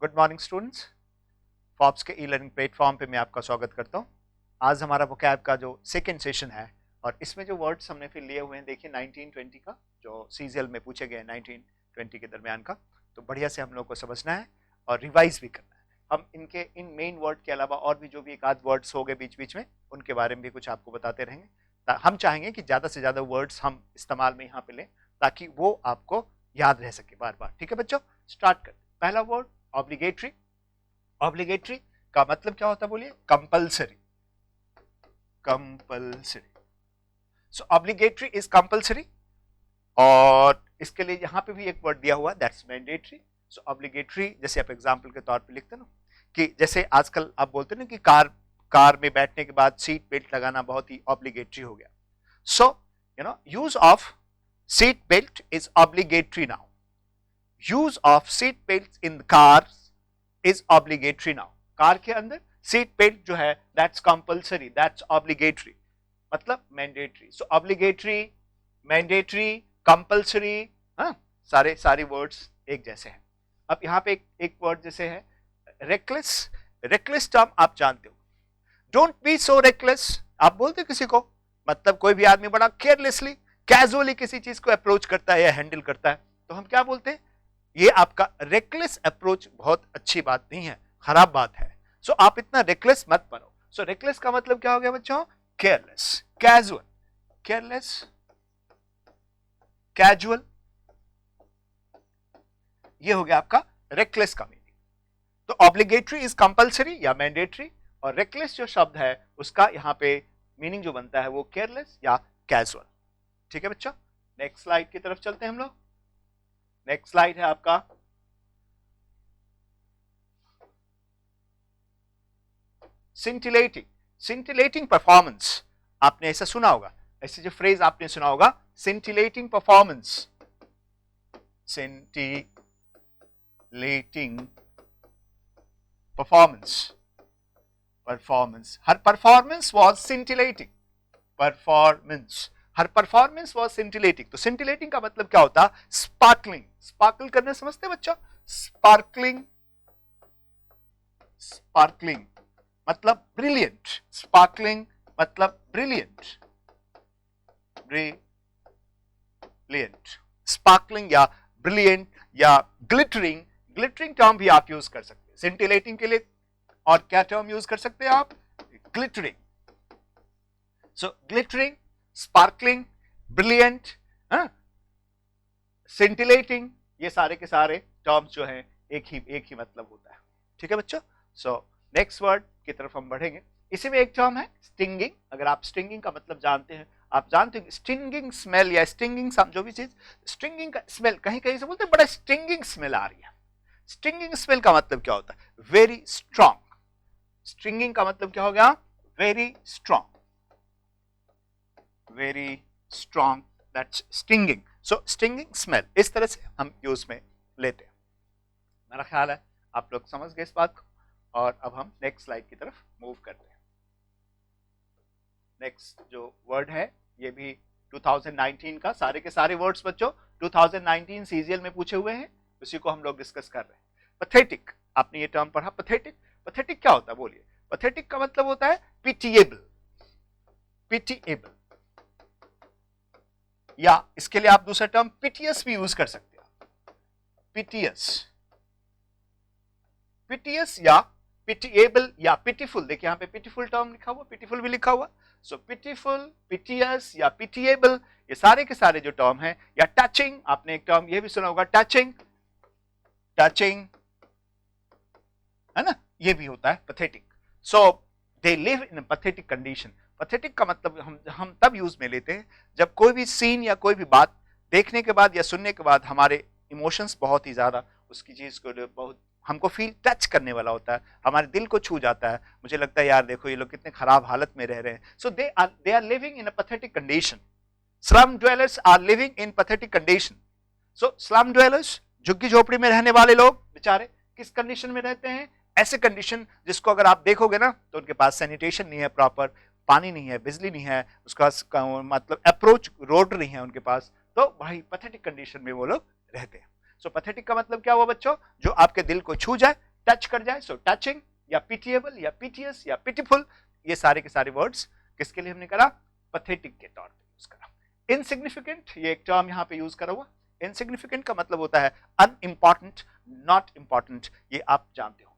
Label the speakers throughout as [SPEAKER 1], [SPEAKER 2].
[SPEAKER 1] Good morning students. Forbes के e learning platform पे मैं आपका स्वागत करता हूँ। आज हमारा वोकैब का जो सेकेंड सेशन है और इसमें जो वर्ड्स हमने फिर लिए हुए हैं, देखिए 1920 का जो सीजीएल में पूछे गए 1920 के दरमियान का, तो बढ़िया से हम लोग को समझना है और रिवाइज भी करना है। हम इनके इन मेन वर्ड के अलावा और भी जो भी एक आध वर्ड्स हो गए बीच बीच में, उनके बारे में भी कुछ आपको बताते रहेंगे। हम चाहेंगे कि ज़्यादा से ज़्यादा वर्ड्स हम इस्तेमाल में यहाँ पे लें ताकि वो आपको याद रह सके बार बार। ठीक है बच्चों, स्टार्ट करते। पहला वर्ड ऑब्लिगेटरी। ऑब्लिगेटरी का मतलब क्या होता है बोलिए? Compulsory. Compulsory. So obligatory is compulsory और इसके लिए यहां पे भी एक वर्ड दिया हुआ दैट्स मैंडेटरी। सो ऑब्लिगेटरी जैसे आप एग्जांपल के तौर पे लिखते हैं ना कि जैसे आजकल आप बोलते हैं ना कि कार में बैठने के बाद सीट बेल्ट लगाना बहुत ही ऑब्लिगेटरी हो गया। So use of seat belt is obligatory now. Use of seat belt in car is obligatory now। Car के अंदर सीट बेल्ट जो है that's compulsory, that's obligatory, मतलब mandatory। so obligatory, mandatory, compulsory, सारे वर्ड्स एक जैसे हैं। अब यहाँ पे एक वर्ड जैसे है reckless। reckless टर्म आप जानते हो, don't be so reckless। आप बोलते किसी को, मतलब कोई भी आदमी बड़ा केयरलेसली कैजुअली किसी चीज को अप्रोच करता है या हैंडल करता है, तो हम क्या बोलते हैं? ये आपका रेकलेस अप्रोच बहुत अच्छी बात नहीं है, खराब बात है। सो आप इतना रेकलेस मत बनो। सो रेकलेस का मतलब क्या हो गया बच्चों? Careless, casual. केयरलेस, कैजुअल, ये हो गया आपका रेकलेस का मीनिंग। तो ऑब्लिगेटरी इज कंपल्सरी या मैंडेटरी, और रेकलेस जो शब्द है उसका यहाँ पे मीनिंग जो बनता है वो केयरलेस या कैजुअल। ठीक है बच्चों, नेक्स्ट स्लाइड की तरफ चलते हैं हम लोग। नेक्स्ट स्लाइड है आपका सिंटिलेटिंग। सिंटिलेटिंग परफॉर्मेंस, आपने ऐसा सुना होगा, ऐसे जो फ्रेज आपने सुना होगा scintillating performance. Scintillating performance, performance, her performance was scintillating. Performance, her performance was scintillating. तो सिंटिलेटिंग का मतलब क्या होता? स्पार्कलिंग। स्पार्कल करने समझते हैं बच्चा? स्पार्कलिंग, स्पार्कलिंग मतलब ब्रिलियंट। स्पार्कलिंग मतलब ब्रिलियंट, ब्रिलियंट। स्पार्कलिंग या ब्रिलियंट या ग्लिटरिंग। ग्लिटरिंग टर्म भी आप यूज कर सकते हैं सिंटिलेटिंग के लिए। और क्या टर्म यूज कर सकते हैं आप? ग्लिटरिंग। सो ग्लिटरिंग, स्पार्कलिंग, ब्रिलियंट, सिंटिलेटिंग, ये सारे के सारे टर्म्स जो हैं एक ही मतलब होता है। ठीक है बच्चों, सो नेक्स्ट वर्ड की तरफ हम बढ़ेंगे। इसी में एक टर्म है स्टिंगिंग। अगर आप स्टिंगिंग का मतलब जानते हैं, आप जानते हैं स्टिंगिंग स्मेल या स्टिंगिंग जो भी चीज, स्टिंगिंग का स्मेल, कहीं कहीं से बोलते हैं बड़ा स्टिंगिंग स्मेल आ रही है। स्टिंगिंग स्मेल का मतलब क्या होता है? Very strong. स्टिंगिंग का मतलब क्या हो गया? Very strong, very strong, that's stinging. So stinging smell, इस तरह से हम यूज में लेते हैं। मेरा ख्याल है आप लोग समझ गए इस बात को, और अब हम नेक्स्ट स्लाइड की तरफ मूव करते हैं। नेक्स्ट जो वर्ड है ये भी 2019 का, सारे के सारे वर्ड्स बच्चों 2019 सीजीएल में पूछे हुए हैं, उसी को हम लोग डिस्कस कर रहे हैं। पैथेटिक, आपने ये टर्म पढ़ा पैथेटिक। पैथेटिक क्या होता है बोलिए? पैथेटिक का मतलब होता है पिटिएबल। पिटिएबल, या इसके लिए आप दूसरा टर्म पिटियस भी यूज कर सकते हैं। पिटियस, पिटियस या पिटिएबल या पिटीफुल। देखिए यहाँ पे पिटीफुल टर्म लिखा हुआ, पिटीफुल भी लिखा हुआ। सो पिटीफुल, पिटियस या पिटिएबल, ये सारे के सारे जो टर्म हैं, या टचिंग, आपने एक टर्म ये भी सुना होगा टचिंग, टचिंग है ना, ये भी होता है pathetic. So they live in pathetic condition. Pathetic का मतलब हम तब यूज में लेते हैं जब कोई भी सीन या कोई भी बात देखने के बाद या सुनने के बाद हमारे इमोशंस बहुत ही ज्यादा उसकी चीज को बहुत हमको फील टच करने वाला होता है, हमारे दिल को छू जाता है। मुझे लगता है यार देखो ये लोग कितने खराब हालत में रह रहे हैं। So they are living in a pathetic condition. Slum dwellers are living in pathetic condition. So slum dwellers, झुग्गी झोपड़ी में रहने वाले लोग बेचारे किस कंडीशन में रहते हैं? ऐसे कंडीशन जिसको अगर आप देखोगे ना तो उनके पास सैनिटेशन नहीं है, प्रॉपर पानी नहीं है, बिजली नहीं है, उसका मतलब अप्रोच रोड नहीं है उनके पास, तो भाई पैथेटिक कंडीशन में वो लोग रहते हैं। सो पैथेटिक का मतलब क्या हुआ बच्चों? जो आपके दिल को छू जाए, टच कर जाए, सो टचिंग, या पिटिएबल या पिटियस या पिटिफुल, ये सारे के सारे वर्ड्स किसके लिए हमने करा, पैथेटिक के तौर पे यूज करा। इनसिग्निफिकेंट, ये एक टर्म यहां पे यूज करा हुआ। इनसिग्निफिकेंट का मतलब होता है अनइम्पॉर्टेंट, नॉट इंपॉर्टेंट, ये आप जानते हो।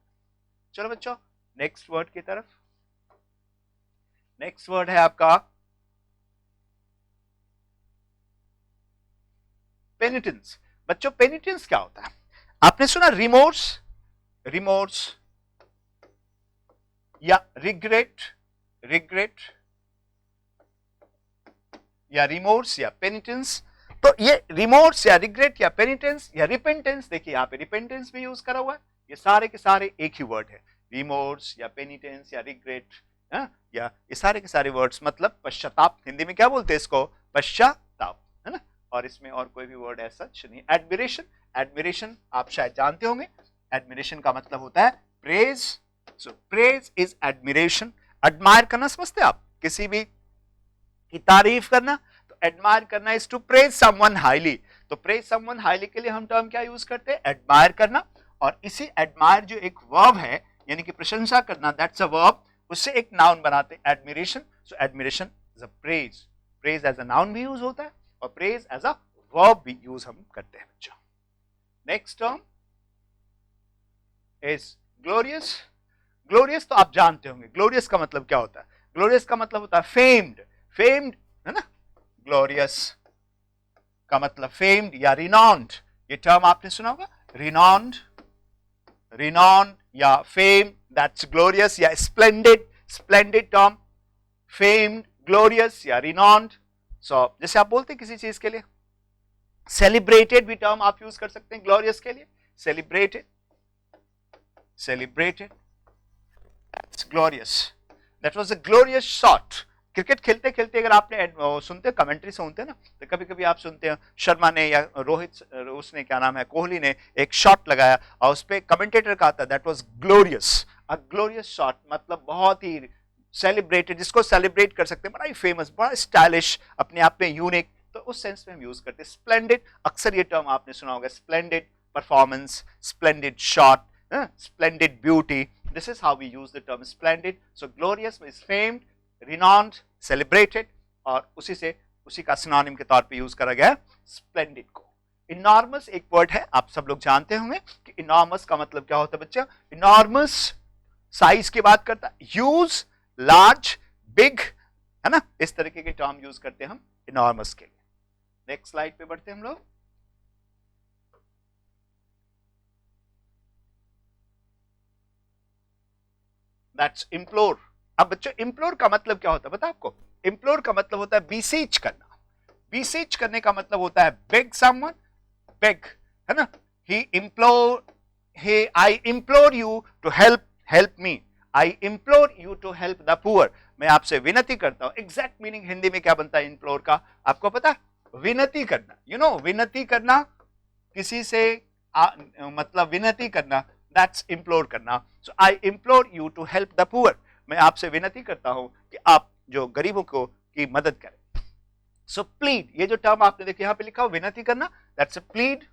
[SPEAKER 1] चलो बच्चों नेक्स्ट वर्ड की तरफ। नेक्स्ट वर्ड है आपका पेनिटेंस। बच्चों पेनिटेंस क्या होता है? आपने सुना रिमोर्स, रिमोर्स या रिग्रेट, रिग्रेट या रिमोर्स या पेनिटेंस। तो ये रिमोर्स या रिग्रेट या पेनिटेंस या रिपेंटेंस, देखिए यहां पे रिपेंटेंस भी यूज करा हुआ है। ये सारे के सारे एक ही वर्ड है, रिमोर्स या पेनिटेंस या रिग्रेट, या ये सारे के सारे वर्ड्स मतलब पश्चाताप। हिंदी में क्या बोलते हैं इसको, पश्चाताप, है ना। और इसमें और कोई भी वर्ड ऐसा नहीं। एडमिरेशन, एडमिरेशन आप शायद जानते होंगे, एडमिरेशन का मतलब होता है praise. So praise is admiration. Admire करना समझते हैं आप, किसी भी की तारीफ करना, तो एडमायर करना is to praise someone highly. तो प्रेज समवन हाईली के लिए हम टर्म क्या यूज करते हैं, एडमायर करना। और इसी एडमायर जो एक वर्ब है यानी कि प्रशंसा करना, दैट्स अ वर्ब, उससे एक नाउन बनाते हैं admiration. So admiration is a praise. Praise as a noun भी यूज होता है और प्रेज एज अ वर्ब भी यूज हम करते हैं बच्चों। Next term is glorious. Glorious तो आप जानते होंगे, ग्लोरियस का मतलब क्या होता है, ग्लोरियस का मतलब होता है फेम्ड, फेम्ड है ना। ग्लोरियस का मतलब फेम्ड या रिनॉन्ड, ये टर्म आपने सुना होगा, रिनॉन्ड, रिनॉन्ड या फेम, दैट्स ग्लोरियस या splendid, splendid term, famed, glorious या रिनॉन्ड। सो जैसे आप बोलते हैं किसी चीज के लिए, सेलिब्रेटेड भी टर्म आप यूज कर सकते हैं ग्लोरियस के लिए, celebrated, celebrated, that's glorious, that was a glorious shot. Cricket खेलते खेलते अगर आपने सुनते कमेंट्री सुनते हैं ना, तो कभी कभी आप सुनते हैं शर्मा ने या रोहित, उसने क्या नाम है, कोहली ने एक शॉट लगाया और उस पर कमेंटेटर कहा था that was glorious, a glorious shot, मतलब बहुत ही सेलिब्रेटेड, जिसको सेलिब्रेट कर सकते हैं, बड़ा ही फेमस, बड़ा स्टाइलिश, अपने आप में यूनिक। तो उस सेंस में हम यूज करते हैं। स्प्लेंडेड, अक्सर ये टर्म आपने सुना होगा, splendid performance, splendid shot, splendid beauty, this is how we use the term splendid. So glorious is famed, renowned, celebrated, और उसी से उसी का सिनोनिम के तौर पे यूज करा गया स्प्लेंडिड को। इनॉर्मस एक वर्ड है, आप सब लोग जानते होंगे कि इनॉर्मस का मतलब क्या होता है बच्चा, इनॉर्मस साइज की बात करता है, ह्यूज, लार्ज, बिग, है ना, इस तरीके के टर्म यूज करते हैं हम इनॉर्मस के लिए। नेक्स्ट स्लाइड पे बढ़ते हैं हम लोग। That's implore. अब बच्चों इम्प्लोर का मतलब क्या होता है पता है आपको, इम्प्लोर का मतलब होता है बीसीच करना। बीसीच करने का मतलब होता है बेग समवन, बेग, है ना, he implore, hey I implore you to help, help me, I implore you to help the poor, मैं आपसे विनती करता हूं। एग्जैक्ट मीनिंग हिंदी में क्या बनता है इम्प्लोर का, आपको पता है, विनती करना, यू नो, विनती करना, किसी से मतलब विनती करना, दैट्स इम्प्लोर करना। So I implore you to help the poor, मैं आपसे विनती करता हूं कि आप जो गरीबों को की मदद करें। सो प्लीड, ये जो टर्म आपने देखा यहां पे लिखा हुआ विनती करना, दैट्स अ प्लीड,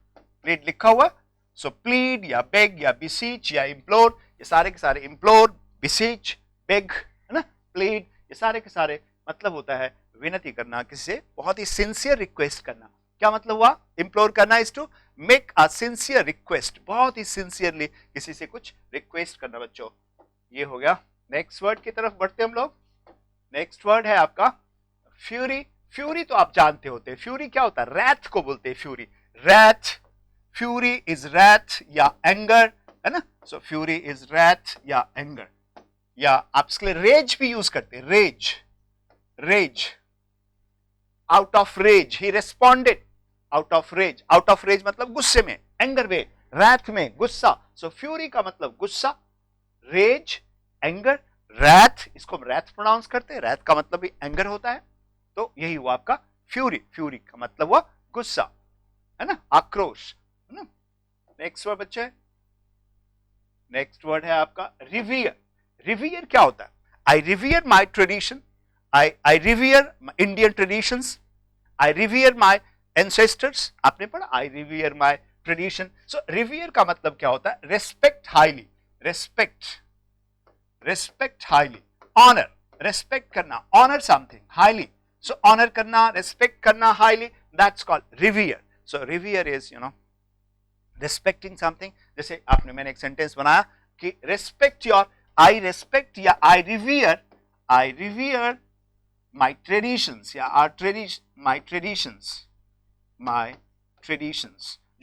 [SPEAKER 1] प्लीड लिखा हुआ। सो प्लीड या बेग या बिसीच या इम्प्लोर, ये सारे के सारे, इम्प्लोर, बिसीच, बेग, है ना, प्लीड, ये सारे के सारे मतलब होता है विनती करना, किसी से बहुत ही सिंसियर रिक्वेस्ट करना। क्या मतलब हुआ, इम्प्लोर करना is to make a sincere request, बहुत ही सिंसियरली किसी से कुछ रिक्वेस्ट करना बच्चों। ये हो गया। नेक्स्ट वर्ड की तरफ बढ़ते हम लोग। नेक्स्ट वर्ड है आपका फ्यूरी। फ्यूरी तो आप जानते होते हैं, फ्यूरी क्या होता है, रैथ को बोलते हैं fury, wrath, fury is wrath या एंगर, है ना। सो फ्यूरी इज रैथ या एंगर, या आप इसके लिए रेज भी यूज करते हैं, rage, rage, out of rage, he responded out of rage, out of rage मतलब गुस्से में, एंगर में, रैथ में, गुस्सा। सो फ्यूरी का मतलब गुस्सा, रेज, एंगर, रैथ, इसको हम रैथ प्रोनाउंस करते हैं, रैथ का मतलब भी एंगर होता है। तो यही हुआ आपका फ्यूरी, फ्यूरी का मतलब हुआ गुस्सा, है ना, आक्रोश, है ना। नेक्स्ट वर्ड बच्चे, नेक्स्ट वर्ड है आपका रिवियर। रिवियर क्या होता है, आई रिवियर माई ट्रेडिशन, आई रिवियर इंडियन ट्रेडिशंस, आई रिवियर माई एंसेस्टर्स, आपने पढ़ा आई रिवियर माई ट्रेडिशन। सो रिवियर का मतलब क्या होता है, respect highly, respect, respect highly, honor, respect करना, honor something highly. So honor करना, respect करना highly, that's called revere. So revere is respecting something. जैसे आपने मैंने एक सेंटेंस बनाया कि respect your, I respect या I revere my traditions या our tradition, my traditions,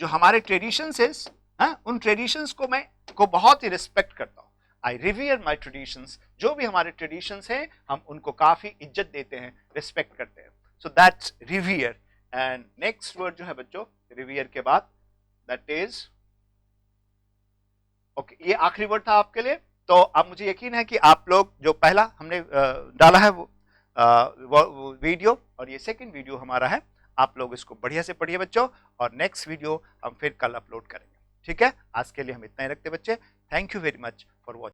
[SPEAKER 1] जो हमारे traditions है, उन traditions को मैं बहुत ही respect करता हूँ. I revere my traditions. जो भी हमारे traditions हैं हम उनको काफी इज्जत देते हैं, respect करते हैं. So that's revere. And next word जो है बच्चों revere के बाद that is okay, ये आखिरी वर्ड था आपके लिए. तो अब मुझे यकीन है कि आप लोग जो पहला हमने डाला है वो वीडियो और ये सेकंड वीडियो हमारा है, आप लोग इसको बढ़िया से पढ़िए बच्चों, और नेक्स्ट वीडियो हम फिर कल अपलोड करेंगे. ठीक है, आज के लिए हम इतना ही रखते बच्चे. Thank you very much for watching.